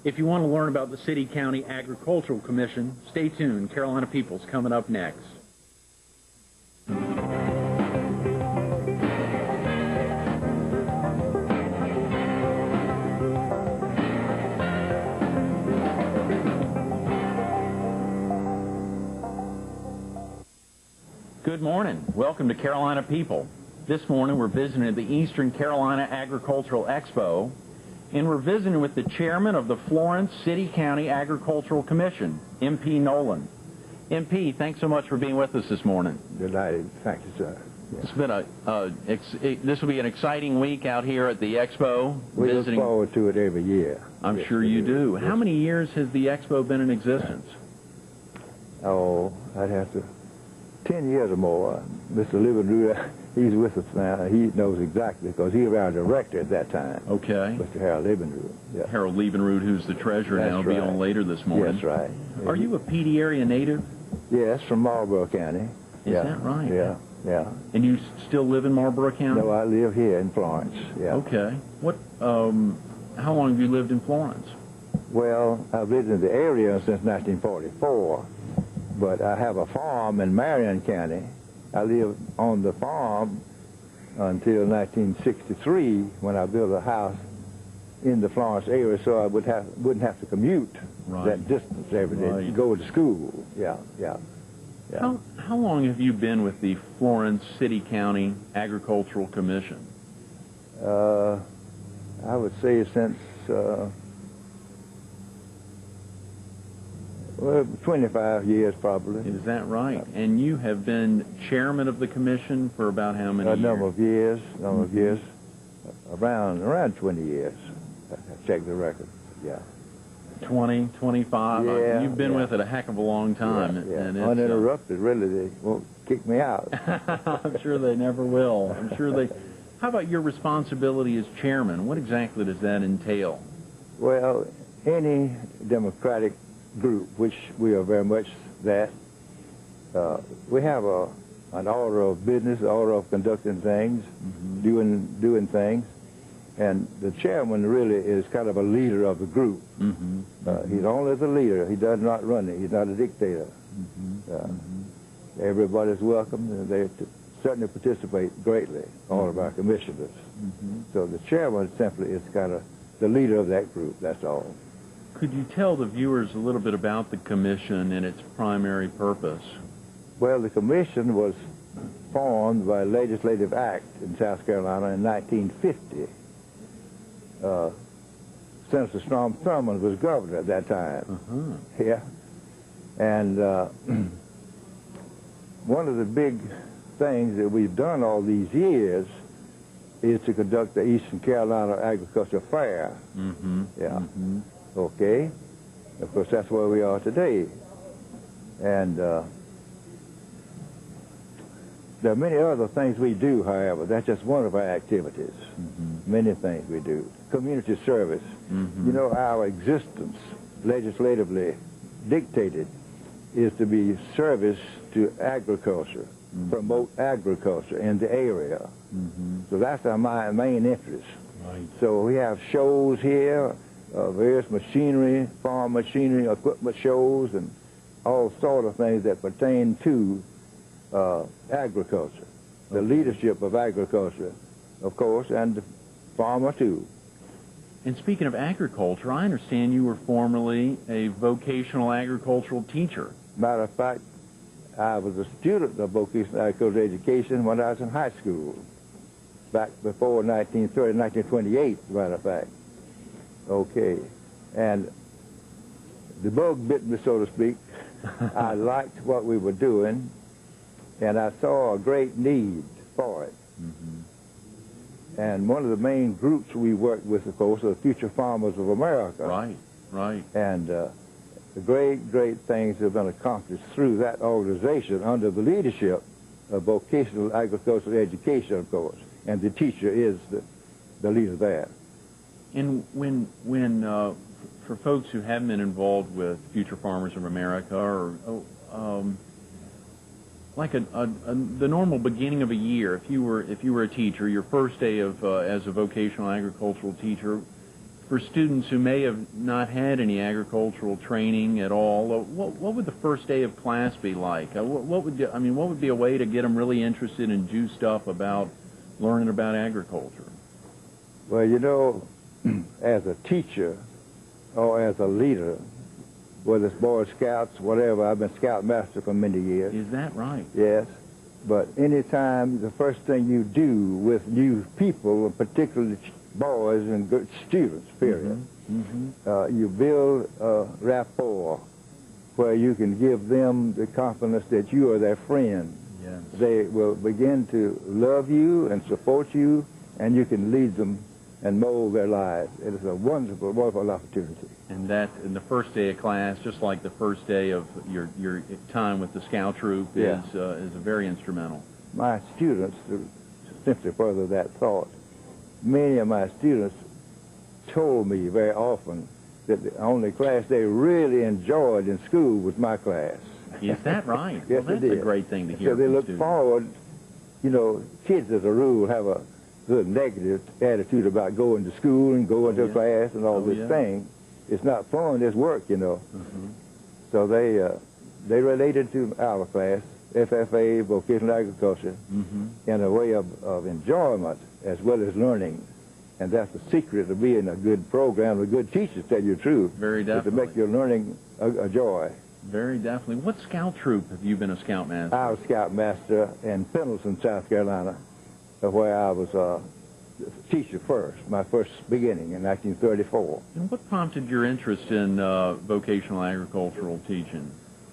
If you want to learn about the City-County Agricultural Commission, stay tuned. Carolina People's coming up next. Good morning. Welcome to Carolina People. This morning we're visiting the Eastern Carolina Agricultural Expo, and we're visiting with the chairman of the Florence City-County Agricultural Commission, MP Nolan. MP, thanks so much for being with us this morning. Delighted. Thank you, sir. It's been this will be an exciting week out here at the Expo. We look forward to it every year. I'm sure you do. How many years has the Expo been in existence? Oh, I'd have to... 10 years or more. Mr. Liebenrood, he's with us now. He knows exactly because he was our director at that time. Okay. Mr. Harold Liebenrood. Yeah. Harold Liebenrood, who's the treasurer now, will be on later this morning. That's right. Are you a Petey area native? Yes, from Marlborough County. Is that right? Yeah, yeah. And you still live in Marlborough County? No, I live here in Florence. Yeah. Okay. What? How long have you lived in Florence? Well, I've lived in the area since 1944. But I have a farm in Marion County. I lived on the farm until 1963 when I built a house in the Florence area so I wouldn't have to commute that distance every day to go to school. Yeah. How long have you been with the Florence City-County Agricultural Commission? I would say since... well, 25 years probably. Is that right? And you have been chairman of the commission for about how many years? A number of years. Around 20 years. I checked the record. Yeah. 20, 25? Yeah. You've been with it a heck of a long time. Yeah. And it's, uninterrupted, really. They won't kick me out. I'm sure they never will. I'm sure they... How about your responsibility as chairman? What exactly does that entail? Well, any democratic group, which we are very much that, we have an order of business, an order of conducting things, doing things, and the chairman really is kind of a leader of the group. He's only the leader. He does not run it. He's not a dictator. Everybody's welcome, and they certainly participate greatly, all of our commissioners. So the chairman simply is kind of the leader of that group, that's all. Could you tell the viewers a little bit about the commission and its primary purpose? Well, the commission was formed by a legislative act in South Carolina in 1950. Senator Strom Thurmond was governor at that time. Yeah. And one of the big things that we've done all these years is to conduct the Eastern Carolina Agriculture Fair. Okay. Of course, that's where we are today. And there are many other things we do, however. That's just one of our activities. Many things we do. Community service. You know, our existence, legislatively dictated, is to be service to agriculture, promote agriculture in the area. So that's our main interest. So we have shows here, various machinery, farm machinery, equipment shows, and all sort of things that pertain to agriculture, the leadership of agriculture, of course, and the farmer too. And speaking of agriculture, I understand you were formerly a vocational agricultural teacher. Matter of fact, I was a student of vocational agricultural education when I was in high school, back before 1930, 1928, as a matter of fact. Okay, and the bug bit me, so to speak. I liked what we were doing, and I saw a great need for it. And one of the main groups we worked with, of course, are the Future Farmers of America. Right. And the great things have been accomplished through that organization under the leadership of vocational agricultural education, of course. And the teacher is the leader there. And when for folks who haven't been involved with Future Farmers of America, or like the normal beginning of a year, if you were a teacher, your first day of as a vocational agricultural teacher, For students who may have not had any agricultural training at all, what would the first day of class be like? What would be a way to get them really interested and do stuff about learning about agriculture? Well, you know, as a teacher or as a leader, whether it's Boy Scouts, whatever, I've been Scoutmaster for many years. Is that right? Yes. But anytime, the first thing you do with new people, particularly boys and good students, period, you build a rapport where you can give them the confidence that you are their friend. Yes. They will begin to love you and support you, and you can lead them and mold their lives. It is a wonderful, wonderful opportunity. And that, in the first day of class, just like the first day of your time with the Scout Troop, is very instrumental. My students, to simply further that thought, many of my students told me very often that the only class they really enjoyed in school was my class. Is that right? Yes, well, that's a great thing to hear. So they from look students. forward. You know, kids as a rule have a good negative attitude about going to school and going to class and all this thing. It's not fun, it's work, you know. So they related to our class, FFA, Vocational Agriculture, in a way of enjoyment as well as learning. And that's the secret of being a good program, a good teacher, to tell you the truth. Very definitely. To make your learning a joy. Very definitely. What Scout Troop have you been a Scoutmaster? I was Scoutmaster in Pendleton, South Carolina, where I was a teacher first, my first beginning in 1934. And what prompted your interest in vocational agricultural teaching?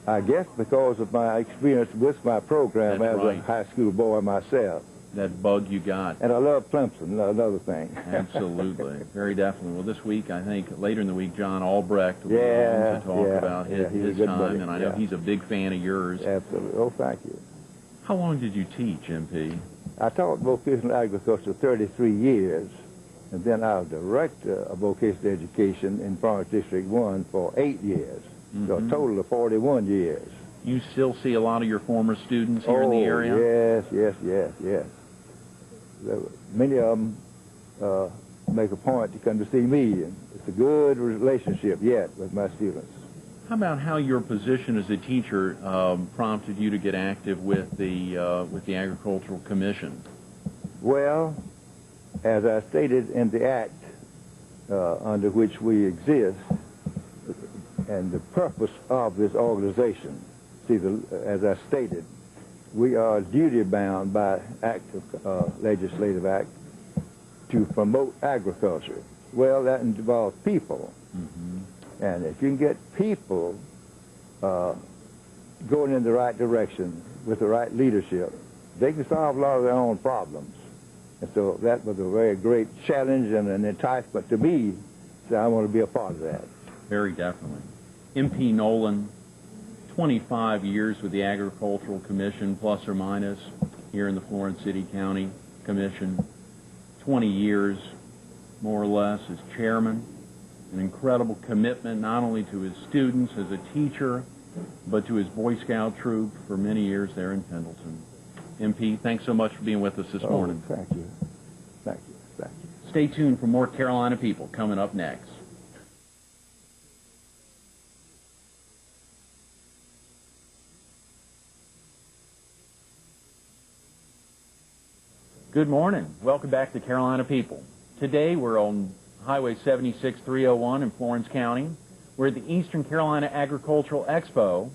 I guess because of my experience with my program That's as right. a high school boy myself. That bug you got. And I love Clemson, another thing. Absolutely. Very definitely. Well, this week, I think, later in the week, John Albrecht will be on to talk about his time, buddy. And I know he's a big fan of yours. Absolutely. Oh, thank you. How long did you teach, MP? I taught vocational agriculture 33 years, and then I was director of vocational education in Florence District 1 for 8 years, so a total of 41 years. You still see a lot of your former students here in the area? Yes. Many of them make a point to come to see me, and it's a good relationship yet with my students. How about how your position as a teacher prompted you to get active with the Agricultural Commission? Well, as I stated in the act under which we exist, and the purpose of this organization, as I stated, we are duty-bound by legislative act to promote agriculture. Well, that involves people. And if you can get people going in the right direction with the right leadership, they can solve a lot of their own problems. And so that was a very great challenge and an enticement to me, so I want to be a part of that. Very definitely. MP Nolan, 25 years with the Agricultural Commission, plus or minus, here in the Florence City County Commission. 20 years, more or less, as chairman. An incredible commitment not only to his students as a teacher, but to his Boy Scout troop for many years there in Pendleton. MP, thanks so much for being with us this morning. Thank you. Thank you. Thank you. Stay tuned for more Carolina People coming up next. Good morning. Welcome back to Carolina People. Today we're on Highway 76301 in Florence County. We're at the Eastern Carolina Agricultural Expo,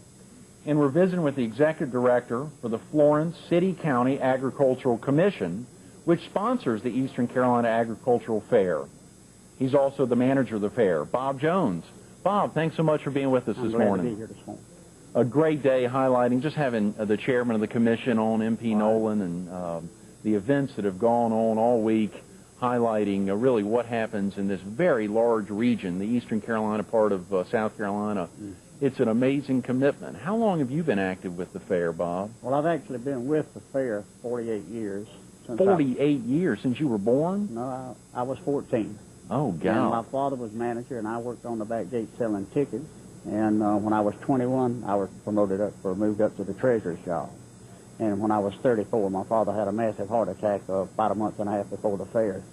and we're visiting with the Executive Director for the Florence City County Agricultural Commission, which sponsors the Eastern Carolina Agricultural Fair. He's also the manager of the fair, Bob Jones. Bob, thanks so much for being with us this morning. I'm glad to be here this morning. A great day highlighting, just having the chairman of the commission on, MP Nolan, and the events that have gone on all week, highlighting really what happens in this very large region, the Eastern Carolina part of South Carolina. It's an amazing commitment. How long have you been active with the fair, Bob? Well, I've actually been with the fair 48 years. 48 years since you were born? No, I was 14. Oh, And God. my father was manager, and I worked on the back gate selling tickets. And when I was 21, I was moved up to the treasurer's shop. And when I was 34, my father had a massive heart attack about a month and a half before the fair.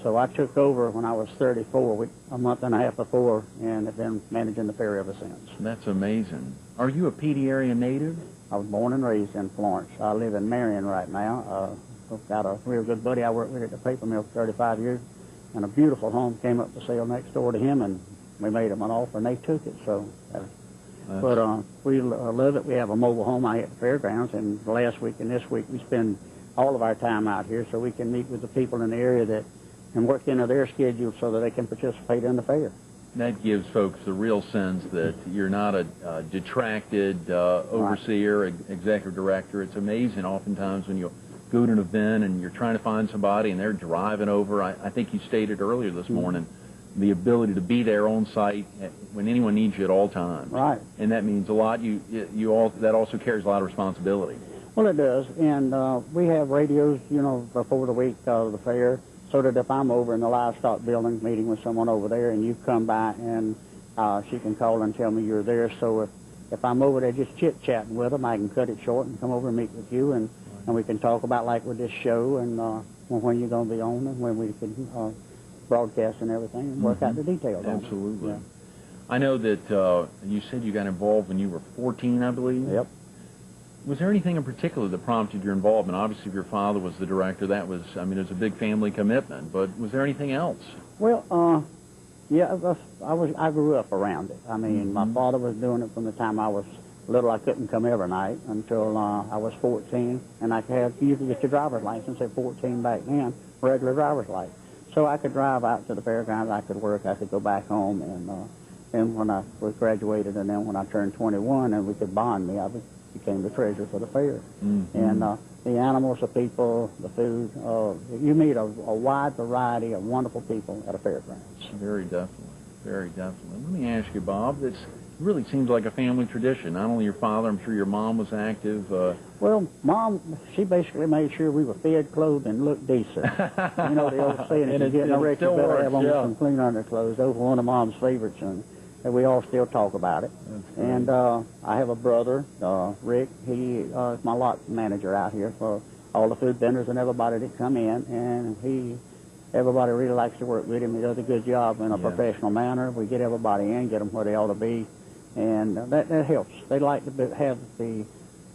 So I took over when I was 34, a month and a half before, and have been managing the fair ever since. That's amazing. Are you a Petey area native? I was born and raised in Florence. I live in Marion right now. I've got a real good buddy I worked with at the paper mill for 35 years, and a beautiful home came up for sale next door to him, and we made them an offer, and they took it. So, but we love it. We have a mobile home out at the fairgrounds, and last week and this week we spend all of our time out here so we can meet with the people in the area that and work into their schedule so that they can participate in the fair. That gives folks the real sense that you're not a detracted overseer, executive director. It's amazing oftentimes when you go to an event and you're trying to find somebody and they're driving over. I think you stated earlier this morning the ability to be there on site when anyone needs you at all times. Right. And that means a lot. That also carries a lot of responsibility. Well, it does. And we have radios, you know, before the week of the fair, so that if I'm over in the livestock building meeting with someone over there and you come by and she can call and tell me you're there. So if I'm over there just chit-chatting with them, I can cut it short and come over and meet with you, and we can talk about, like with this show, and when you're going to be on and when we can broadcast and everything and work out the details. Absolutely. Yeah. I know that you said you got involved when you were 14, I believe. Yep. Was there anything in particular that prompted your involvement? Obviously, if your father was the director, that was, I mean, it was a big family commitment, but was there anything else? Well, yeah, I grew up around it. I mean, my father was doing it from the time I was little. I couldn't come every night until I was 14, and you could get your driver's license at 14 back then, regular driver's license. So I could drive out to the fairgrounds, I could work, I could go back home, and when I was graduated, and then when I turned 21 and we could bond me, I became the treasurer for the fair. And the animals, the people, the food, you meet a wide variety of wonderful people at a fairgrounds. Very definitely, very definitely. Let me ask you, Bob, it really seems like a family tradition. Not only your father, I'm sure your mom was active. Well, Mom, she basically made sure we were fed, clothed, and looked decent. You know the old saying, if you're getting a wreck, you better have on some clean underclothes. Those were one of Mom's favorites, and we all still talk about it. And I have a brother, Rick. He is my lot manager out here for all the food vendors and everybody that come in, and everybody really likes to work with him. He does a good job in a professional manner. We get everybody in, get them where they ought to be, and that helps. They like to have the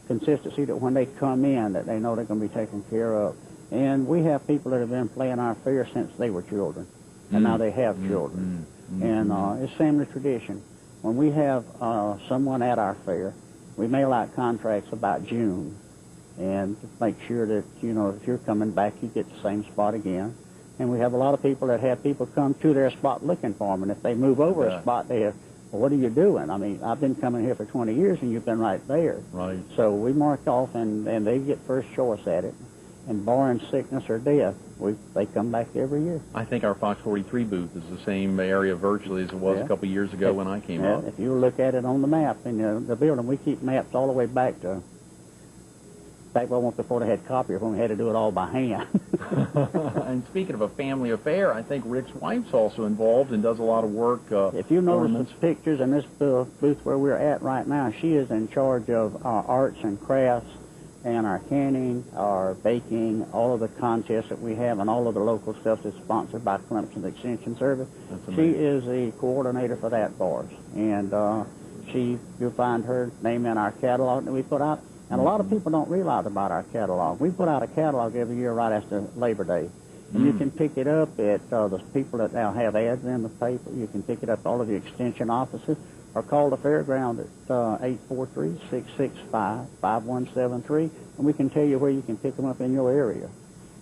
consistency that when they come in that they know they're going to be taken care of. And we have people that have been playing our fair since they were children, and now they have children. And it's family tradition. When we have someone at our fair, we mail out contracts about June, and make sure that, you know, if you're coming back, you get the same spot again. And we have a lot of people that have people come to their spot looking for them, and if they move over a spot, they have, well, what are you doing? I mean, I've been coming here for 20 years, and you've been right there. Right. So we mark off, and they get first choice at it. And barring sickness or death, they come back every year. I think our Fox 43 booth is the same area virtually as it was a couple of years ago when I came up. If you look at it on the map in the building, we keep maps all the way back before they had copiers, when we had to do it all by hand. And speaking of a family affair, I think Rick's wife's also involved and does a lot of work. If you notice the pictures in this booth where we're at right now, she is in charge of our arts and crafts, and our canning, our baking, all of the contests that we have, and all of the local stuff that's sponsored by Clemson Extension Service. She is the coordinator for that for us. And you'll find her name in our catalog that we put out. And a lot of people don't realize about our catalog. We put out a catalog every year right after Labor Day. And you can pick it up at the people that now have ads in the paper. You can pick it up at all of the extension offices, or call the fairground at 843-665-5173, and we can tell you where you can pick them up in your area.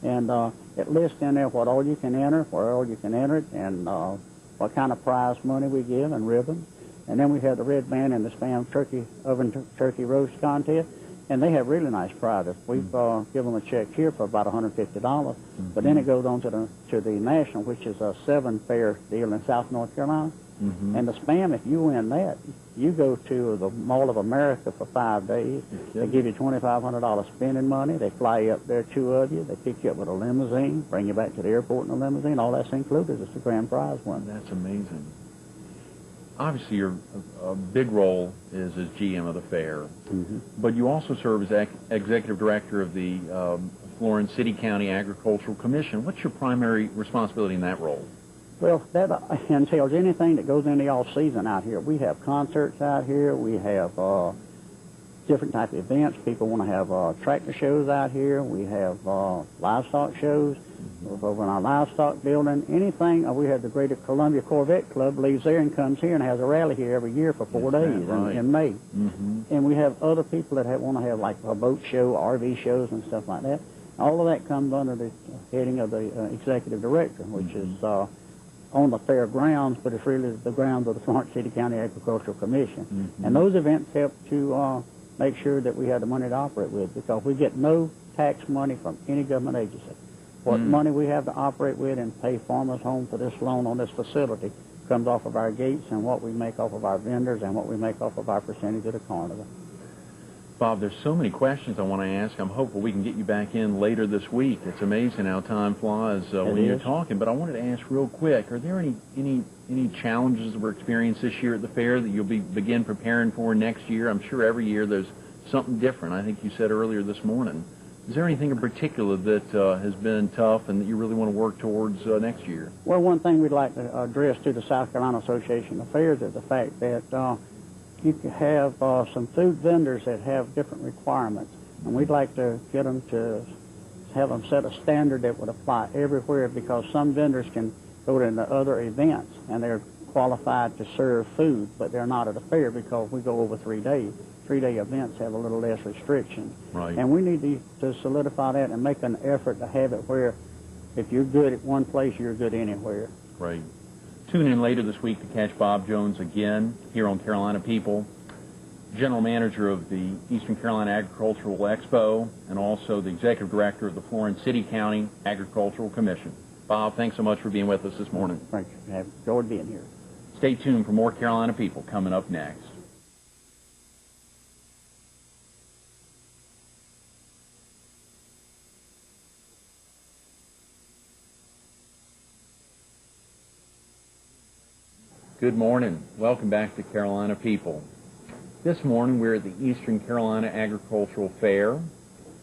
And it lists in there what all you can enter, where all you can enter it, and what kind of prize money we give, and ribbons. And then we have the Red Band and the Spam Oven Turkey Roast Contest, and they have really nice prizes. We've given them a check here for about $150, but then it goes on to the National, which is a 7-fair deal in South North Carolina. And the Spam, if you win that, you go to the Mall of America for 5 days. They give you $2,500 spending money. They fly you up there, 2 of you. They pick you up with a limousine, bring you back to the airport in a limousine. All that's included. It's the grand prize one. That's amazing. Obviously, your big role is as GM of the fair, but you also serve as executive director of the Florence City County Agricultural Commission. What's your primary responsibility in that role? Well, that entails anything that goes in the off-season out here. We have concerts out here. We have different type of events. People want to have tractor shows out here. We have livestock shows over in our livestock building. Anything. We have the Greater Columbia Corvette Club leaves there and comes here and has a rally here every year for 4 days in May. And we have other people that want to have like a boat show, RV shows and stuff like that. All of that comes under the heading of the executive director, which is on the fair grounds, but it's really the grounds of the Florence City County Agricultural Commission. And those events help to make sure that we have the money to operate with, because we get no tax money from any government agency. What money we have to operate with and pay farmers home for this loan on this facility comes off of our gates and what we make off of our vendors and what we make off of our percentage of the carnival. Bob, there's so many questions I want to ask. I'm hopeful we can get you back in later this week. It's amazing how time flies when you're talking. But I wanted to ask real quick, are there any challenges that were experienced this year at the fair that you'll begin preparing for next year? I'm sure every year there's something different. I think you said earlier this morning. Is there anything in particular that has been tough and that you really want to work towards next year? Well, one thing we'd like to address to the South Carolina Association of Fairs is the fact that you can have some food vendors that have different requirements, and we'd like to get them to have them set a standard that would apply everywhere, because some vendors can go to the other events and they're qualified to serve food, but they're not at a fair because we go over 3 days. 3-day events have a little less restrictions. Right. And we need to solidify that and make an effort to have it where if you're good at one place, you're good anywhere. Right. Tune in later this week to catch Bob Jones again here on Carolina People, General Manager of the Eastern Carolina Agricultural Expo and also the Executive Director of the Florence City County Agricultural Commission. Bob, thanks so much for being with us this morning. Thanks. I've enjoyed being here. Stay tuned for more Carolina People coming up next. Good morning. Welcome back to Carolina People. This morning we're at the Eastern Carolina Agricultural Fair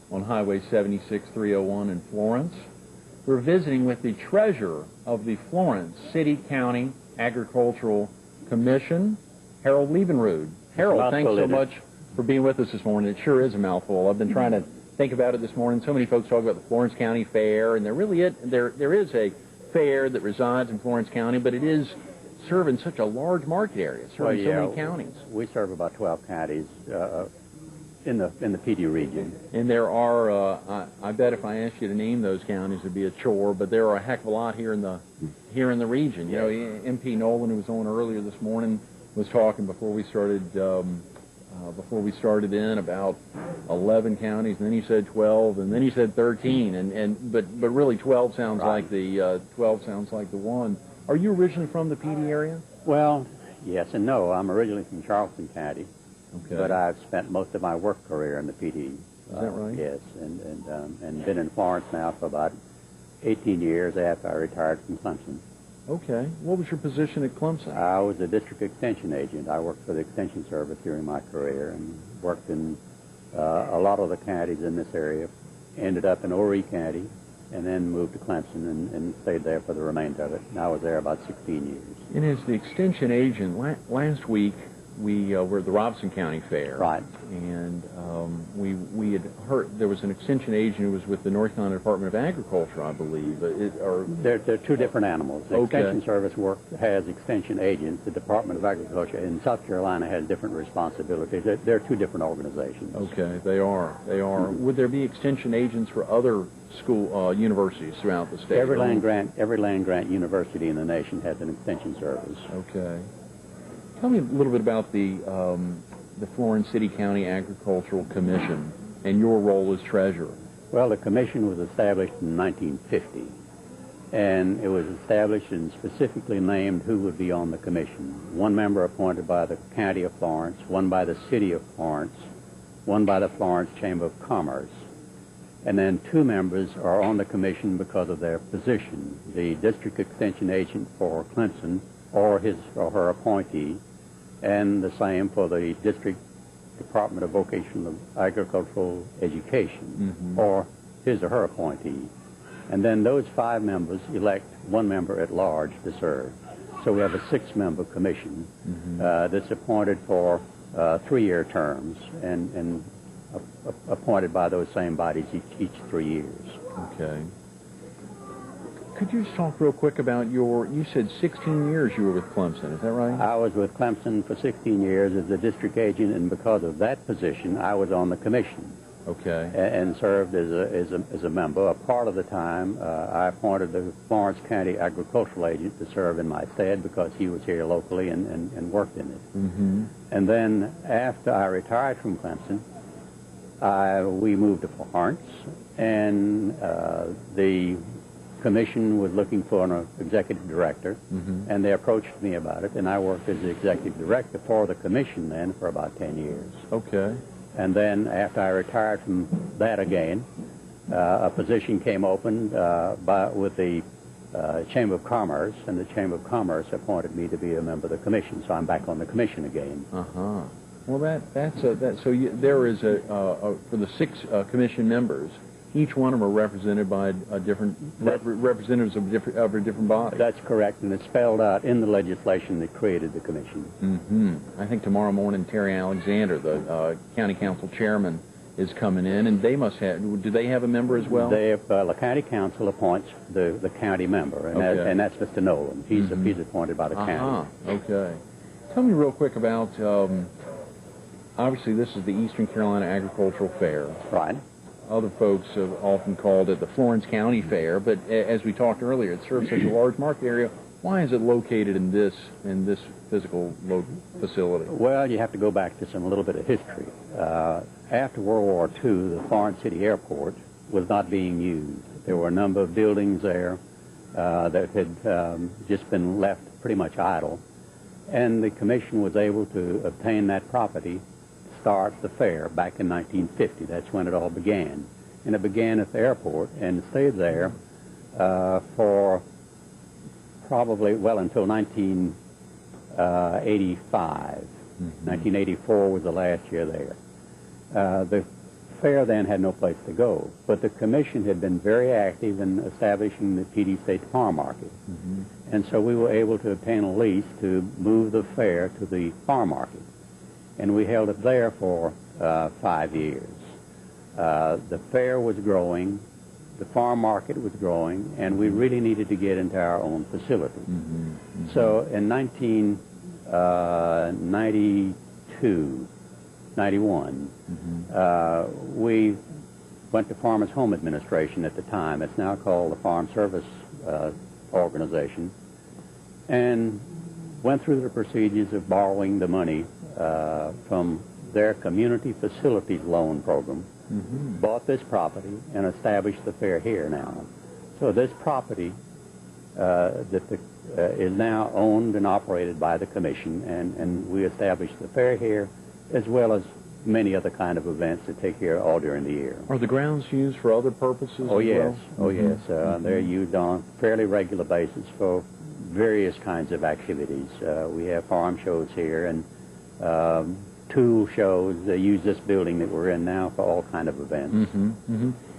on Highway 76301 in Florence. We're visiting with the treasurer of the Florence City County Agricultural Commission, Harold Liebenrood. Harold, thanks so much for being with us this morning. It sure is a mouthful. I've been trying to think about it this morning. So many folks talk about the Florence County Fair, and there is a fair that resides in Florence County, but it is serving such a large market area, serving so many counties. We serve about 12 counties in the PD region. And there are, I bet if I asked you to name those counties, it'd be a chore. But there are a heck of a lot here in the region. You know, MP Nolan, who was on earlier this morning, was talking before we started in about 11 counties, and then he said 12, and then he said 13, but really 12 sounds like the one. Are you originally from the PD area? Well, yes and no. I'm originally from Charleston County, but I've spent most of my work career in the PD. Is that right? Yes, and been in Florence now for about 18 years after I retired from Clemson. Okay. What was your position at Clemson? I was a district extension agent. I worked for the Extension Service during my career and worked in a lot of the counties in this area. Ended up in Horry County, and then moved to Clemson and stayed there for the remainder of it. And I was there about 16 years. And as the extension agent, last week we were at the Robeson County Fair. Right. And we had heard there was an extension agent who was with the North Carolina Department of Agriculture, I believe. They're two different animals. The Extension Service has extension agents. The Department of Agriculture in South Carolina has different responsibilities. They're two different organizations. Okay, they are. Would there be extension agents for other universities throughout the state? Every land grant university in the nation has an extension service. Okay. Tell me a little bit about the Florence City County Agricultural Commission and your role as treasurer. Well, the commission was established in 1950, and it was established and specifically named who would be on the commission. One member appointed by the County of Florence, one by the City of Florence, one by the Florence Chamber of Commerce. And then 2 members are on the commission because of their position. The district extension agent for Clemson or his or her appointee, and the same for the District Department of Vocational Agricultural Education, or his or her appointee. And then those 5 members elect 1 member at large to serve. So we have a 6-member commission that's appointed for 3-year terms and appointed by those same bodies each 3 years. Okay. Could you just talk real quick about you said 16 years you were with Clemson, is that right? I was with Clemson for 16 years as a district agent, and because of that position, I was on the commission. Okay. And served as a member. A part of the time, I appointed the Florence County agricultural agent to serve in my stead because he was here locally and worked in it. Mm-hmm. And then after I retired from Clemson, we moved to Florence, and the commission was looking for an executive director, and they approached me about it, and I worked as the executive director for the commission then for about 10 years. Okay. And then after I retired from that again, a position came open with the Chamber of Commerce, and the Chamber of Commerce appointed me to be a member of the commission, so I'm back on the commission again. Uh-huh. Well, there is for the 6 commission members, each one of them are represented by a different representatives of a different body. That's correct, and it's spelled out in the legislation that created the commission. Mm-hmm. I think tomorrow morning Terry Alexander, the county council chairman, is coming in, and they must have. Do they have a member as well? The county council appoints the county member, and that's Mr. Nolan. He's appointed by the county. Okay. Tell me real quick about. Obviously, this is the Eastern Carolina Agricultural Fair. Right. Other folks have often called it the Florence County Fair, but as we talked earlier, it serves such a large market area. Why is it located in this physical facility? Well, you have to go back to a little bit of history. After World War II, the Florence City Airport was not being used. There were a number of buildings there that had just been left pretty much idle, and the commission was able to obtain that property, start the fair back in 1950. That's when it all began. And it began at the airport and stayed there for probably, well, until 1985. 1984 was the last year there. The fair then had no place to go, but the commission had been very active in establishing the PD State Farm Market. And so we were able to obtain a lease to move the fair to the farm market. And we held it there for 5 years. The fair was growing, the farm market was growing, and we really needed to get into our own facility. So in 1992, 91, we went to Farmers Home Administration at the time. It's now called the Farm Service Organization, and went through the procedures of borrowing the money from their Community Facilities Loan Program, bought this property, and established the fair here now. So this property is now owned and operated by the commission, and we established the fair here, as well as many other kind of events that take here all during the year. Are the grounds used for other purposes Oh, as yes. well? Oh, yes. They're used on fairly regular basis for various kinds of activities. We have farm shows here and tool shows. They use this building that we're in now for all kind of events.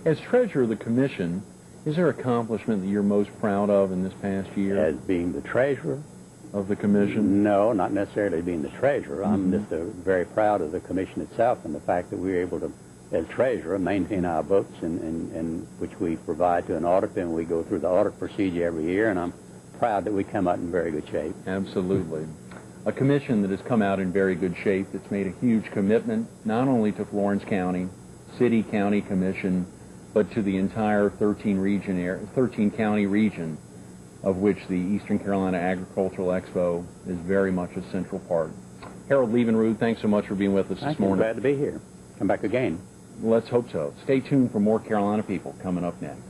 As treasurer of the commission, is there an accomplishment that you're most proud of in this past year? As being the treasurer? Of the commission? No, not necessarily being the treasurer. I'm just very proud of the commission itself and the fact that we were able to, as treasurer, maintain our books, and which we provide to an auditor, and we go through the audit procedure every year, and I'm proud that we come out in very good shape. Absolutely. A commission that has come out in very good shape, that's made a huge commitment, not only to Florence County, City County Commission, but to the entire 13-county region, of which the Eastern Carolina Agricultural Expo is very much a central part. Harold Liebenrood, thanks so much for being with us this morning. Glad to be here. Come back again. Let's hope so. Stay tuned for more Carolina People coming up next.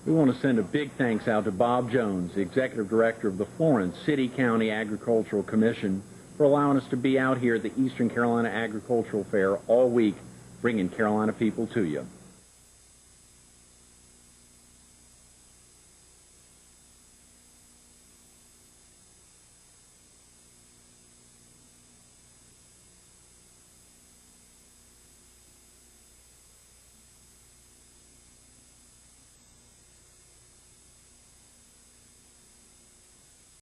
We want to send a big thanks out to Bob Jones, the Executive Director of the Florence City County Agricultural Commission, for allowing us to be out here at the Eastern Carolina Agricultural Fair all week, bringing Carolina People to you.